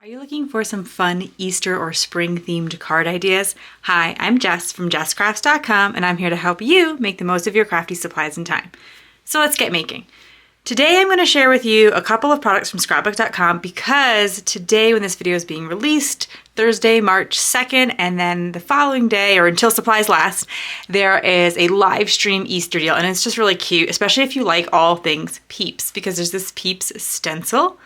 Are you looking for some fun Easter or spring themed card ideas? Hi, I'm Jess from JessCrafts.com and I'm here to help you make the most of your crafty supplies and time. So let's get making. Today I'm going to share with you a couple of products from Scrapbook.com because today when this video is being released, Thursday, March 2nd, and then the following day, or until supplies last, there is a live stream Easter deal and it's just really cute, especially if you like all things Peeps, because there's this Peeps stencil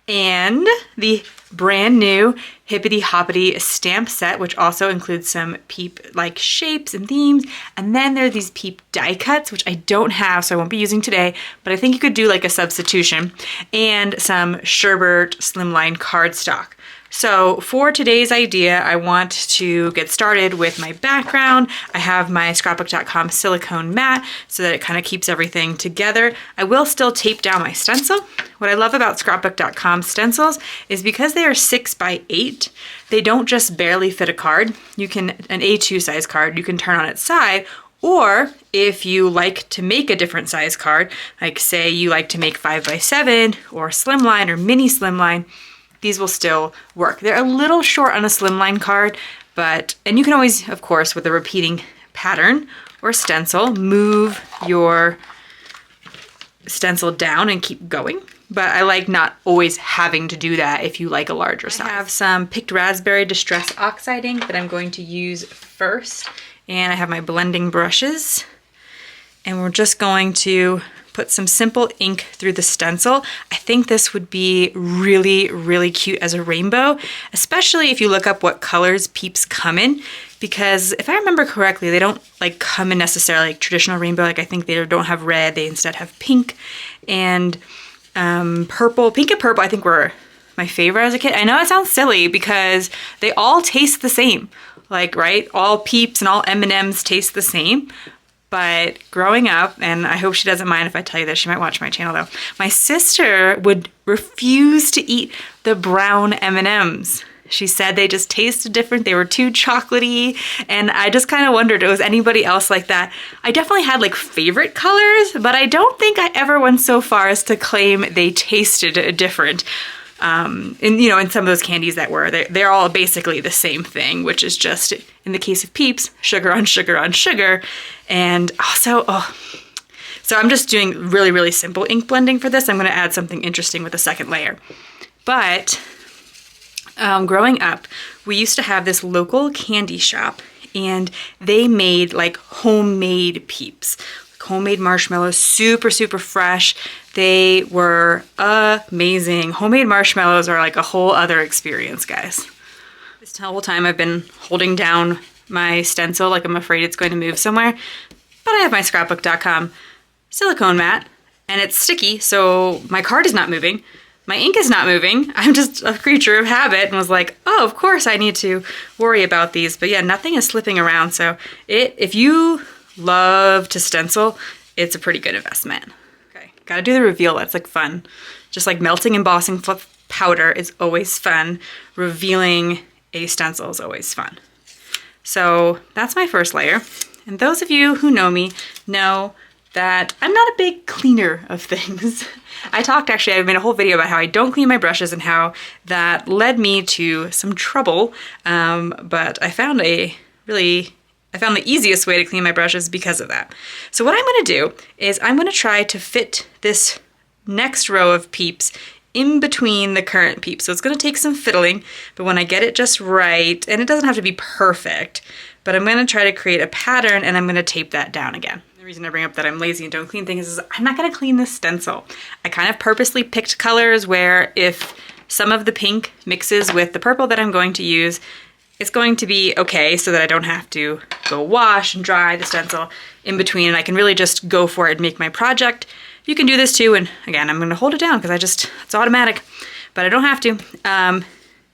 and the brand new Hippity Hoppity stamp set, which also includes some Peep-like shapes and themes. And then there are these Peep die cuts, which I don't have, so I won't be using today, but I think you could do like a substitution, and some Sherbert slimline cardstock. So for today's idea, I want to get started with my background. I have my Scrapbook.com silicone mat so that it kind of keeps everything together. I will still tape down my stencil. What I love about Scrapbook.com stencils is because they are 6 by 8, they don't just barely fit a card. You can, an A2 size card, you can turn on its side, or if you like to make a different size card, like say you like to make 5 by 7 or slimline or mini slimline, these will still work. They're a little short on a slimline card, and you can always, of course, with a repeating pattern or stencil, move your stencil down and keep going. But I like not always having to do that if you like a larger size. I have some Picked Raspberry Distress Oxide ink that I'm going to use first. And I have my blending brushes. And we're just going to put some simple ink through the stencil. I think this would be really, really cute as a rainbow, especially if you look up what colors Peeps come in, because if I remember correctly, they don't like come in necessarily like traditional rainbow. Like I think they don't have red, they instead have pink and purple. Pink and purple I think were my favorite as a kid. I know it sounds silly because they all taste the same, like, right? All Peeps and all M&Ms taste the same. But growing up, and I hope she doesn't mind if I tell you this, she might watch my channel though, my sister would refuse to eat the brown M&Ms. She said they just tasted different, they were too chocolatey, and I just kind of wondered, was anybody else like that? I definitely had like favorite colors, but I don't think I ever went so far as to claim they tasted different. In some of those candies that were, they're all basically the same thing, which is just, in the case of Peeps, sugar on sugar on sugar. And also, so I'm just doing really, really simple ink blending for this. I'm going to add something interesting with a second layer. But growing up, we used to have this local candy shop, and they made like homemade Peeps. Homemade marshmallows, super, super fresh. They were amazing. Homemade marshmallows are like a whole other experience, guys. This whole time I've been holding down my stencil like I'm afraid it's going to move somewhere, but I have my Scrapbook.com silicone mat and it's sticky, so my card is not moving. My ink is not moving. I'm just a creature of habit and was like, oh, of course I need to worry about these. But yeah, nothing is slipping around. So if you love to stencil, it's a pretty good investment. Okay, gotta do the reveal. That's like fun. Just like melting embossing powder is always fun. Revealing a stencil is always fun. So that's my first layer. And those of you who know me know that I'm not a big cleaner of things. I made a whole video about how I don't clean my brushes and how that led me to some trouble. But I found the easiest way to clean my brushes because of that. So what I'm going to do is I'm going to try to fit this next row of Peeps in between the current Peeps. So it's going to take some fiddling, but when I get it just right, and it doesn't have to be perfect, but I'm going to try to create a pattern and I'm going to tape that down again. The reason I bring up that I'm lazy and don't clean things is I'm not going to clean this stencil. I kind of purposely picked colors where if some of the pink mixes with the purple that I'm going to use, it's going to be okay so that I don't have to go wash and dry the stencil in between, and I can really just go for it and make my project. You can do this too, and again, I'm going to hold it down because it's automatic, but I don't have to.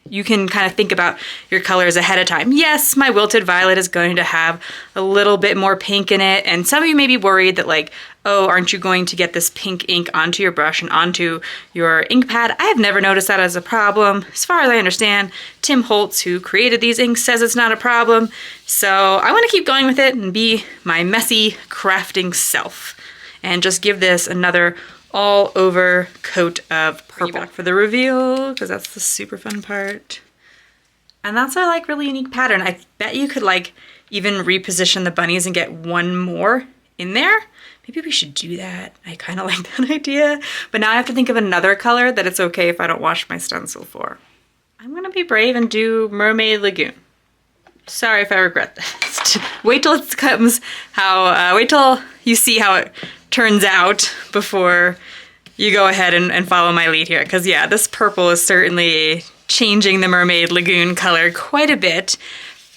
You can kind of think about your colors ahead of time. Yes, my Wilted Violet is going to have a little bit more pink in it, and some of you may be worried that like, oh, aren't you going to get this pink ink onto your brush and onto your ink pad? I have never noticed that as a problem. As far as I understand, Tim Holtz, who created these inks, says it's not a problem. So I want to keep going with it and be my messy crafting self and just give this another all over coat of purple. Back for the reveal, because that's the super fun part. And that's a like really unique pattern. I bet you could like even reposition the bunnies and get one more in there. Maybe we should do that. I kind of like that idea. But now I have to think of another color that it's okay if I don't wash my stencil for. I'm gonna be brave and do Mermaid Lagoon. Sorry if I regret this. Wait till it comes wait till you see how it turns out before you go ahead and follow my lead here. Because yeah, this purple is certainly changing the Mermaid Lagoon color quite a bit,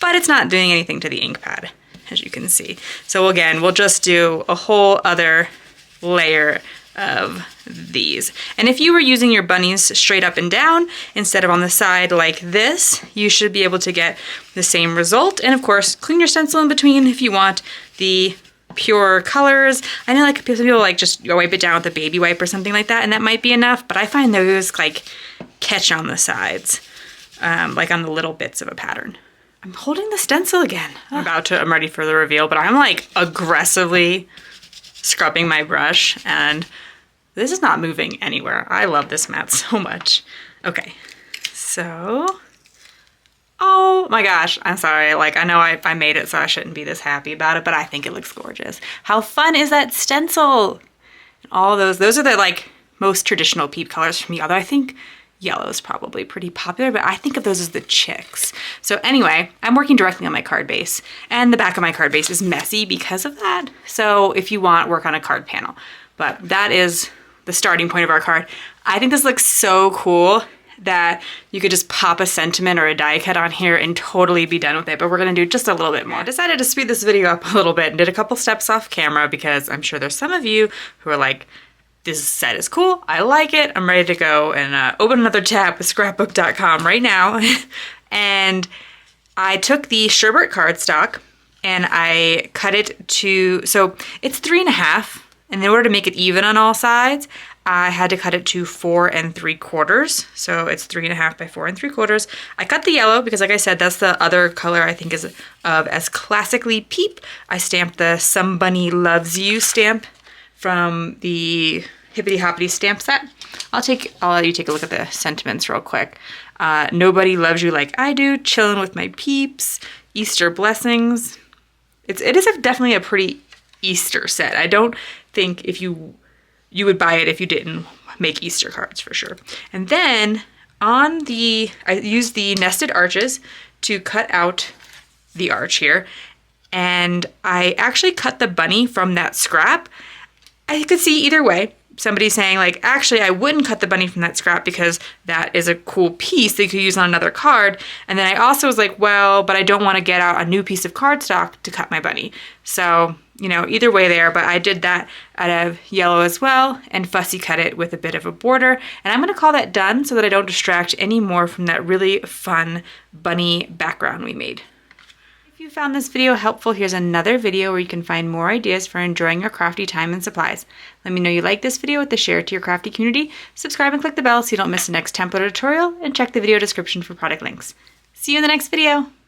but it's not doing anything to the ink pad, as you can see. So again, we'll just do a whole other layer of these. And if you were using your bunnies straight up and down instead of on the side like this, you should be able to get the same result. And of course, clean your stencil in between if you want the pure colors. I know like some people like just wipe it down with a baby wipe or something like that, and that might be enough, but I find those like catch on the sides, like on the little bits of a pattern. I'm holding the stencil again. I'm ready for the reveal, but I'm like aggressively scrubbing my brush and this is not moving anywhere. I love this mat so much. Okay, so, oh my gosh, I'm sorry. Like I know I made it so I shouldn't be this happy about it, but I think it looks gorgeous. How fun is that stencil? And all those are the like most traditional peep colors for me, although I think yellow is probably pretty popular, but I think of those as the chicks. So anyway, I'm working directly on my card base, and the back of my card base is messy because of that. So if you want, work on a card panel. But that is the starting point of our card. I think this looks so cool that you could just pop a sentiment or a die cut on here and totally be done with it, but we're gonna do just a little bit more. I decided to speed this video up a little bit and did a couple steps off camera because I'm sure there's some of you who are like, this set is cool, I like it, I'm ready to go and open another tab with scrapbook.com right now. And I took the Sherbert cardstock and I cut it to, so it's 3.5, and in order to make it even on all sides, I had to cut it to 4 3/4. So it's 3.5 by 4 3/4. I cut the yellow because like I said, that's the other color I think is of as classically peep. I stamped the Some Bunny Loves You stamp from the Hippity Hoppity stamp set. I'll let you take a look at the sentiments real quick. Nobody loves you like I do, chilling with my peeps, Easter blessings. It is definitely a pretty Easter set. I don't think if you would buy it if you didn't make Easter cards for sure. And then I used the nested arches to cut out the arch here. And I actually cut the bunny from that scrap. I could see either way. Somebody saying like, actually, I wouldn't cut the bunny from that scrap because that is a cool piece that you could use on another card. And then I also was like, well, but I don't want to get out a new piece of cardstock to cut my bunny. So, you know, either way there, but I did that out of yellow as well and fussy cut it with a bit of a border. And I'm going to call that done so that I don't distract any more from that really fun bunny background we made. If you found this video helpful, here's another video where you can find more ideas for enjoying your crafty time and supplies. Let me know you like this video with the share it to your crafty community, subscribe and click the bell so you don't miss the next template tutorial, and check the video description for product links. See you in the next video!